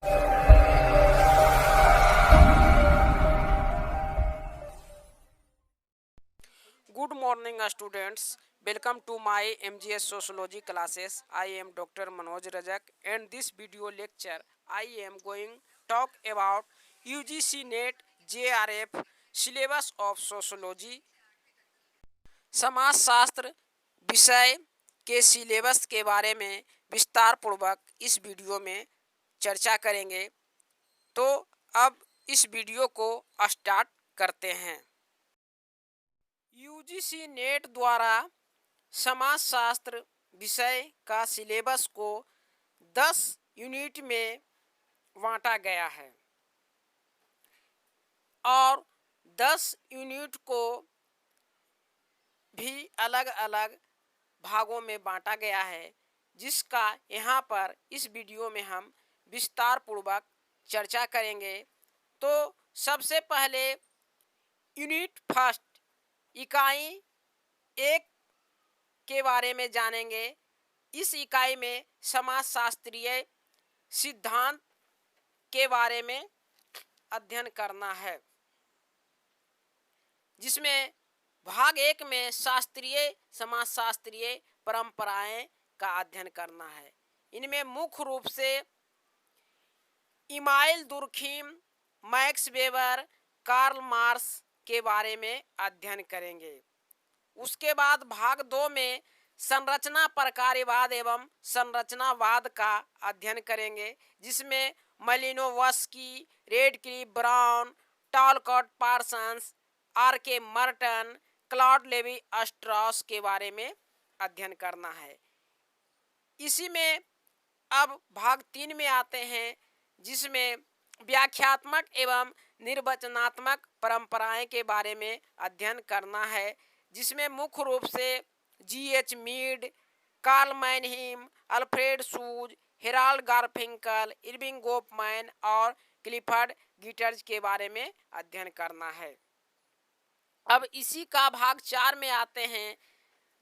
Good morning, students. Welcome to my MGS Sociology classes. I am Dr. Manoj Rajak, and this video lecture I am going talk about UGC NET JRF syllabus of Sociology, समाजशास्त्र विषय के syllabus के बारे में विस्तार पूर्वक इस video में चर्चा करेंगे। तो अब इस वीडियो को स्टार्ट करते हैं। यूजीसी नेट द्वारा समाजशास्त्र विषय का सिलेबस को 10 यूनिट में बांटा गया है और 10 यूनिट को भी अलग अलग भागों में बांटा गया है, जिसका यहाँ पर इस वीडियो में हम विस्तार पूर्वक चर्चा करेंगे। तो सबसे पहले यूनिट फर्स्ट इकाई 1 के बारे में जानेंगे। इस इकाई में समाजशास्त्रीय सिद्धांत के बारे में अध्ययन करना है, जिसमें भाग 1 में शास्त्रीय समाजशास्त्रीय परंपराएं का अध्ययन करना है। इनमें मुख्य रूप से Emile Durkheim, Max Weber, Karl Marx के बारे में अध्ययन करेंगे। उसके बाद भाग 2 में संरचना प्रकारवाद एवं संरचनावाद का अध्ययन करेंगे, जिसमें Malinowski, Radcliffe Brown, Talcott Parsons, R K. Merton, Claude Levi Strauss के बारे में अध्ययन करना है। इसी में अब भाग 3 में आते हैं, जिसमें व्याख्यात्मक एवं निर्वचनात्मक परंपराएं के बारे में अध्ययन करना है, जिसमें मुख्य रूप से G H. Mead, Karl Mannheim, Alfred शूज, हेराल्ड गारफिंकल, इरविंग गोफमैन और क्लिफर्ड गिटर्ज के बारे में अध्ययन करना है। अब इसी का भाग 4 में आते हैं,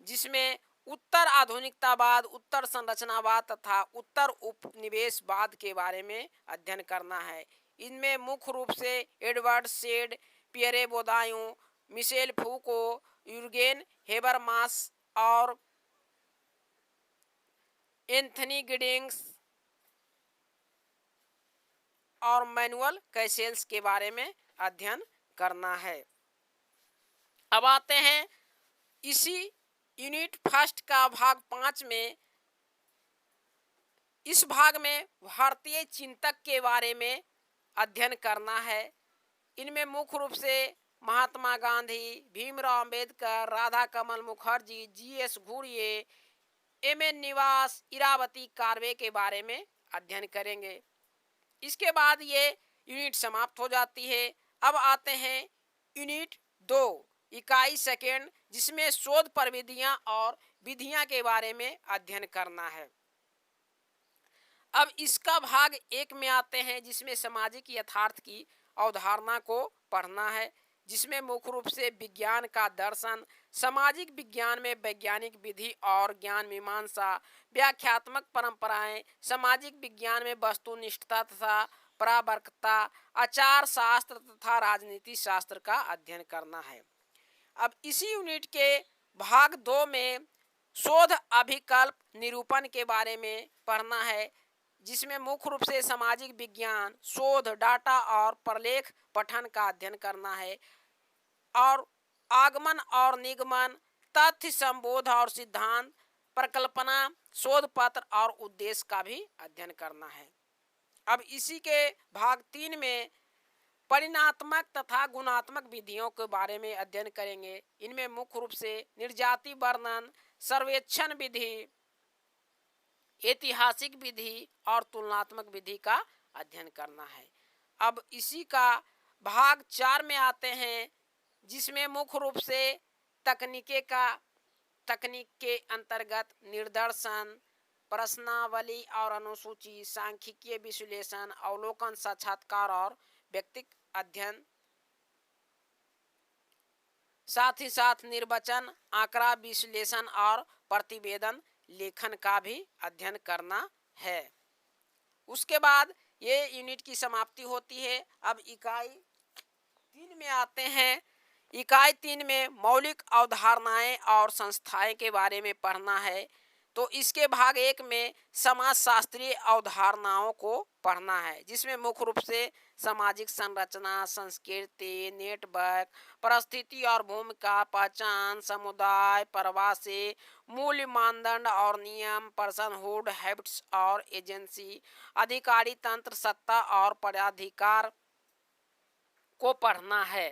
जिसमें उत्तर आधुनिकतावाद, उत्तर संरचनावाद तथा उत्तर उपनिवेशवाद के बारे में अध्ययन करना है। इनमें मुख्य रूप से एडवर्ड सेड, पियरे बोदायूं, मिशेल फूको, यूर्गेन हेबरमास और एंथनी गिडिंग्स और मैनुअल कैसेल्स के बारे में अध्ययन करना है। अब आते हैं इसी यूनिट फर्स्ट का भाग 5 में। इस भाग में भारतीय चिंतक के बारे में अध्ययन करना है। इनमें मुख्य रूप से महात्मा गांधी, भीमराव अंबेडकर, राधा कमल मुखर्जी, जी.एस. घुरिये, एम.एन. निवास, इरावती कार्वे के बारे में अध्ययन करेंगे। इसके बाद ये यूनिट समाप्त हो जाती है। अब आते हैं यूनिट 2 इकाई 2, जिसमें शोध प्रविधियां और विधियां के बारे में अध्ययन करना है। अब इसका भाग 1 में आते हैं, जिसमें सामाजिक यथार्थ की अवधारणा को पढ़ना है, जिसमें मुख्य रूप से विज्ञान का दर्शन, सामाजिक विज्ञान में वैज्ञानिक विधि और ज्ञान मीमांसा, व्याख्यात्मक परंपराएं, सामाजिक विज्ञान में वस्तुनिष्ठता तथा परावर्तकता, आचार शास्त्र तथा राजनीति शास्त्र का अध्ययन करना है। अब इसी यूनिट के भाग 2 में शोध अभिकल्प निरूपण के बारे में पढ़ना है, जिसमें मुख्य रूप से सामाजिक विज्ञान, शोध, डाटा और प्रलेख पठन का अध्ययन करना है और आगमन और निगमन, तथ्य, संबोध और सिद्धांत, प्रकल्पना, शोध पत्र और उद्देश्य का भी अध्ययन करना है। अब इसी के भाग 3 में परिणात्मक तथा गुणात्मक विधियों के बारे में अध्ययन करेंगे। इनमें मुख्य रूप से निर्जाति वर्णन, सर्वेक्षण विधि, ऐतिहासिक विधि और तुलनात्मक विधि का अध्ययन करना है। अब इसी का भाग 4 में आते हैं, जिसमें मुख्य रूप से तकनीक के अंतर्गत निर्दर्शन, प्रश्नावली और अनुसूची, सांख्यिकीय विश्लेषण, अवलोकन, साक्षात्कार और व्यक्तिक अध्ययन, साथ ही साथ निर्वचन, आंकड़ा विश्लेषण और प्रतिवेदन लेखन का भी अध्ययन करना है। उसके बाद ये यूनिट की समाप्ति होती है। अब इकाई 3 में आते हैं। इकाई 3 में मौलिक अवधारणाएं और संस्थाएं के बारे में पढ़ना है। तो इसके भाग 1 में समाजशास्त्रीय अवधारणाओं को पढ़ना है, जिसमें मुख्य रूप से सामाजिक संरचना, संस्कृति, नेटवर्क, परिस्थिति और भूमिका, पहचान, समुदाय, प्रवासी, मूल्य, मानदंड और नियम, पर्सनहुड, हैबिट्स और एजेंसी, अधिकारी तंत्र, सत्ता और पदाधिकार को पढ़ना है।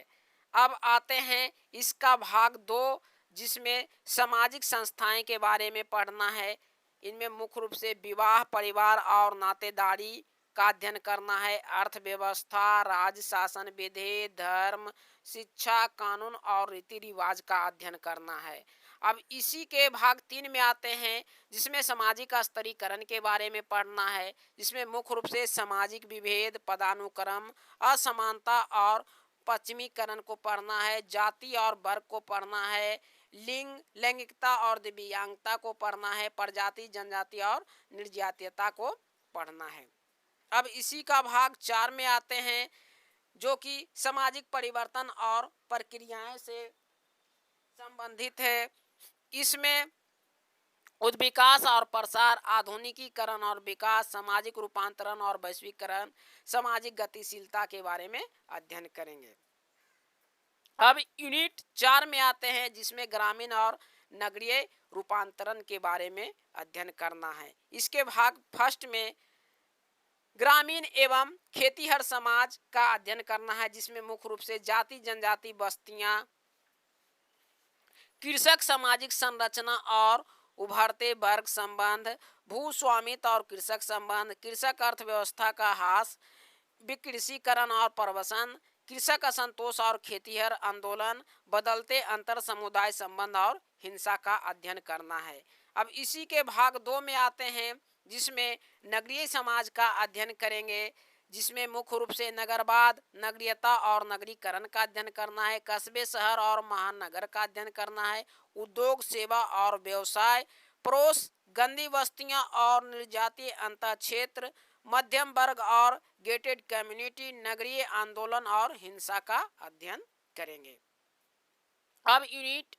अब आते हैं इसका भाग 2, जिसमें सामाजिक संस्थाएं के बारे में पढ़ना है। इनमें मुख्य रूप से विवाह, परिवार और नातेदारी का अध्ययन करना है, अर्थव्यवस्था, राज्य शासन विधि, धर्म, शिक्षा, कानून और रीति रिवाज का अध्ययन करना है। अब इसी के भाग 3 में आते हैं, जिसमें सामाजिक स्तरीकरण के बारे में पढ़ना है, जिसमें मुख्य रूप से सामाजिक विभेद, पदानुक्रम, असमानता और पश्चिमीकरण को पढ़ना है, जाति और वर्ग को पढ़ना है, लिंग, लैंगिकता और दिव्यांगता को पढ़ना है, प्रजाति, जनजाति और निर्जातीयता को पढ़ना है। अब इसी का भाग 4 में आते हैं, जो कि सामाजिक परिवर्तन और प्रक्रियाएं से संबंधित है। इसमें उद्विकास और प्रसार, आधुनिकीकरण और विकास, सामाजिक रूपांतरण और वैश्वीकरण, सामाजिक गतिशीलता के बारे में अध्ययन करेंगे। अब यूनिट 4 में आते हैं, जिसमें ग्रामीण और नगरीय रूपांतरण के बारे में अध्ययन करना है। इसके भाग 1 में ग्रामीण एवं खेतीहर समाज का अध्ययन करना है, जिसमें मुख्य रूप से जाति, जनजाति, बस्तियां, कृषक, सामाजिक संरचना और उभरते वर्ग संबंध, भूस्वामित्व और कृषक संबंध, कृषक अर्थव्यवस्था का ह्रास, विकृषीकरण और प्रवसन, कृषक असंतोष और खेतीहर आंदोलन, बदलते अंतर समुदाय संबंध और हिंसा का अध्ययन करना है। अब इसी के भाग 2 में आते हैं, जिसमें नगरीय समाज का अध्ययन करेंगे, जिसमें मुख्य रूप से नगरवाद, नगरीयता और नगरीकरण का अध्ययन करना है, कस्बे, शहर और महानगर का अध्ययन करना है, उद्योग, सेवा और व्यवसाय, पड़ोस, गंदी बस्तियां और निर्जातीय अंतर क्षेत्र, मध्यम वर्ग और गेटेड कम्युनिटी, नगरीय आंदोलन और हिंसा का अध्ययन करेंगे। अब यूनिट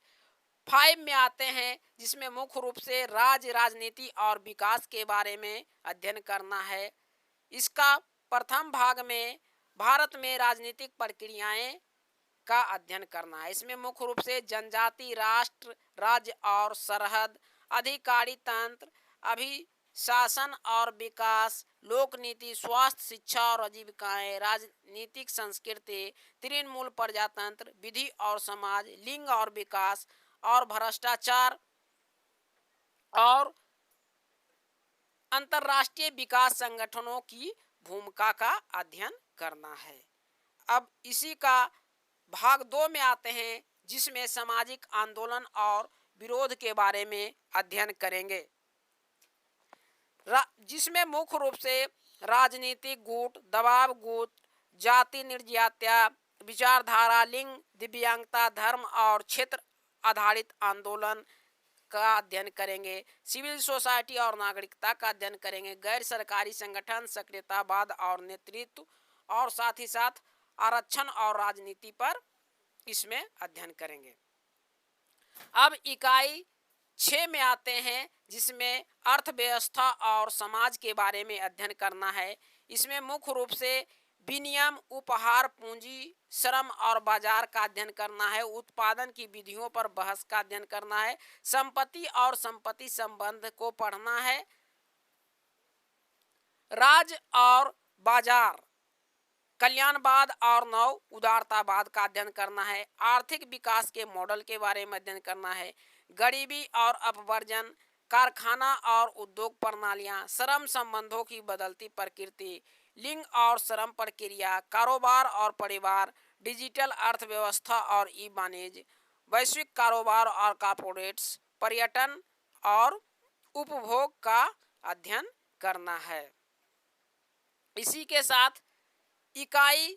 5 में आते हैं, जिसमें मुख्य रूप से राज्य, राजनीति और विकास के बारे में अध्ययन करना है। इसका प्रथम भाग में भारत में राजनीतिक प्रक्रियाएं का अध्ययन करना है। इसमें मुख्य रूप से जनजाति, राष्ट्र, राज्य और सरहद, अधिकारी तंत्र, अभिशासन और विकास, लोक नीति, स्वास्थ्य, शिक्षा और आजीविकाएं, राजनीतिक संस्कृति, तृणमूल प्रजातंत्र, विधि और समाज, लिंग और विकास और भ्रष्टाचार और अंतर्राष्ट्रीय विकास संगठनों की भूमिका का अध्ययन करना है। अब इसी का भाग 2 में आते हैं, जिसमें सामाजिक आंदोलन और विरोध के बारे में अध्ययन करेंगे, जिसमें मुख्य रूप से राजनीतिक गुट, दबाव गुट, जाति निर्जातीयता, विचारधारा, लिंग, दिव्यांगता, धर्म और क्षेत्र आधारित आंदोलन का अध्ययन करेंगे, सिविल सोसाइटी और नागरिकता का अध्ययन करेंगे, गैर सरकारी संगठन, सक्रियतावाद और नेतृत्व, और साथ ही साथ आरक्षण और राजनीति पर इसमें अध्ययन करेंगे। अब इकाई 6 में आते हैं, जिसमें अर्थव्यवस्था और समाज के बारे में अध्ययन करना है। इसमें मुख्य रूप से विनियम, उपहार, पूंजी, श्रम और बाजार का अध्ययन करना है, उत्पादन की विधियों पर बहस का अध्ययन करना है, संपत्ति और संपत्ति संबंध को पढ़ना है, राज्य और बाजार, कल्याणवाद और नव उदारतावाद का अध्ययन करना है, आर्थिक विकास के मॉडल के बारे में अध्ययन करना है, गरीबी और अपवर्जन, कारखाना और उद्योग प्रणालियां, श्रम संबंधों की बदलती प्रकृति, लिंग और श्रम प्रक्रिया, कारोबार और परिवार, डिजिटल अर्थव्यवस्था और ई वाणिज्य, वैश्विक कारोबार और कॉर्पोरेट्स, पर्यटन और उपभोग का अध्ययन करना है। इसी के साथ इकाई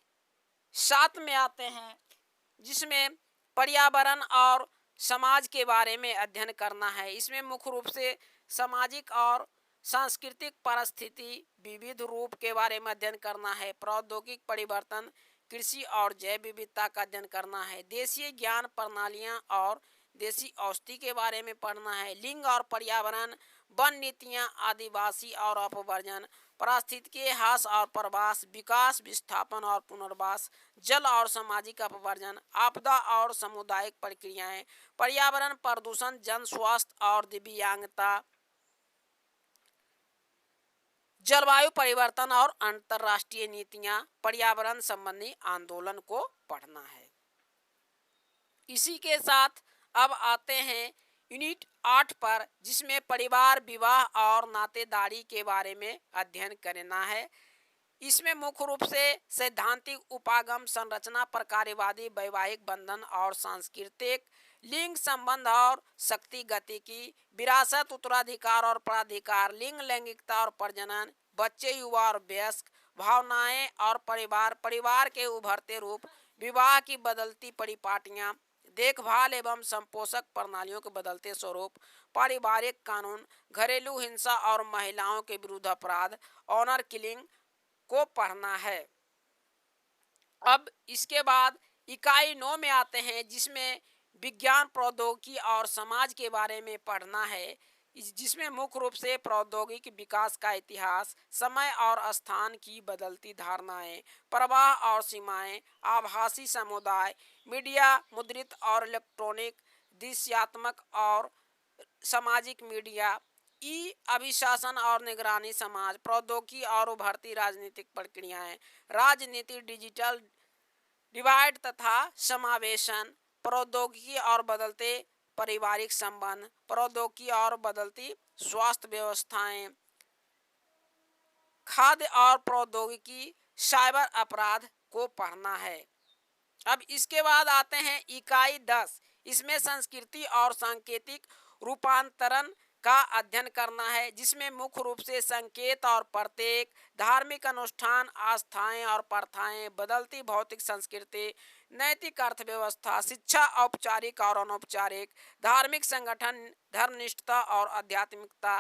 7 में आते हैं, जिसमें पर्यावरण और समाज के बारे में अध्ययन करना है। इसमें मुख्य रूप से सामाजिक और सांस्कृतिक परिस्थिति विविध रूप के बारे में अध्ययन करना है। प्रौद्योगिक परिवर्तन, कृषि और जैव विविधता का अध्ययन करना है। देशीय ज्ञान प्रणालियां और देशी औषधि के बारे में पढ़ना है। लिंग और पर्यावरण, वन नीतियां, आदिवासी और अपवर्जन, पारिस्थितिकीय ह्रास और प्रवास, विकास, विस्थापन और पुनर्वास, जल और सामाजिक अपवर्जन, आपदा और सामुदायिक प्रक्रियाएं, पर्यावरण प्रदूषण, जन स्वास्थ्य और दिव्यांगता, जलवायु परिवर्तन और अंतर्राष्ट्रीय नीतियां, पर्यावरण संबंधी आंदोलन को पढ़ना है। इसी के साथ अब आते हैं यूनिट 8 पर, जिसमें परिवार, विवाह और नातेदारी के बारे में अध्ययन करना है। इसमें मुख्य रूप से सैद्धांतिक उपागम, संरचना, प्रकारवादी वैवाहिक बंधन और सांस्कृतिक, लिंग संबंध और शक्ति गतिकी, विरासत, उत्तराधिकार और प्राधिकार, लिंग, लैंगिकता और प्रजनन, बच्चे, युवा और वयस्क, भावनाएं और परिवार, परिवार के उभरते रूप, विवाह की बदलती परिपाटियां, देखभाल एवं संपोषक प्रणालियों के बदलते स्वरूप, पारिवारिक कानून, घरेलू हिंसा और महिलाओं के विरुद्ध अपराध, ऑनर किलिंग को पढ़ना है। अब इसके बाद इकाई 9 में आते हैं, जिसमें विज्ञान, प्रौद्योगिकी और समाज के बारे में पढ़ना है। जिसमें मुख्य रूप से प्रौद्योगिकी विकास का इतिहास, समय और स्थान की बदलती धारणाएं, प्रवाह और सीमाएं, आभासी समुदाय, मीडिया, मुद्रित और इलेक्ट्रॉनिक, दृश्यात्मक और सामाजिक मीडिया, ई अभिशासन और निगरानी समाज, प्रौद्योगिकी और उभरती राजनीतिक प्रक्रियाएं, राजनीति, डिजिटल डिवाइड तथा समावेशन, प्रौद्योगिकी और बदलते पारिवारिक संबंध, प्रौद्योगिकी और बदलती स्वास्थ्य व्यवस्थाएं, खाद्य और प्रौद्योगिकी, साइबर अपराध को पढ़ना है। अब इसके बाद आते हैं इकाई 10, इसमें संस्कृति और सांकेतिक रूपांतरण का अध्ययन करना है, जिसमें मुख्य रूप से संकेत और प्रतीक, धार्मिक अनुष्ठान, आस्थाएं और प्रथाएं, बदलती भौतिक संस्कृति, नैतिक अर्थव्यवस्था, शिक्षा, औपचारिक और अनौपचारिक, धार्मिक संगठन, धर्मनिष्ठता और आध्यात्मिकता,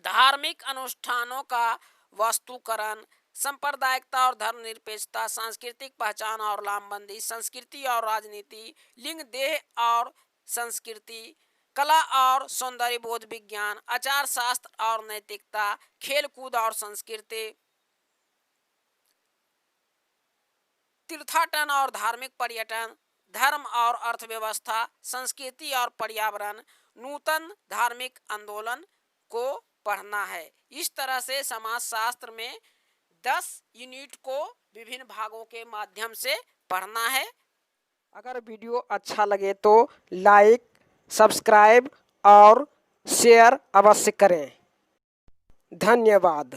धार्मिक अनुष्ठानों का वस्तुकरण, सांप्रदायिकता और धर्मनिरपेक्षता, सांस्कृतिक पहचान और लामबंदी, संस्कृति और राजनीति, लिंग, देह और संस्कृति, कला और सौंदर्य बोध विज्ञान, आचार शास्त्र और नैतिकता, खेल कूद और संस्कृति, तीर्थाटन और धार्मिक पर्यटन, धर्म और अर्थव्यवस्था, संस्कृति और पर्यावरण, नूतन धार्मिक आंदोलन को पढ़ना है। इस तरह से समाजशास्त्र में 10 यूनिट को विभिन्न भागों के माध्यम से पढ़ना है। अगर वीडियो अच्छा लगे तो लाइक, सब्सक्राइब और शेयर अवश्य करें। धन्यवाद।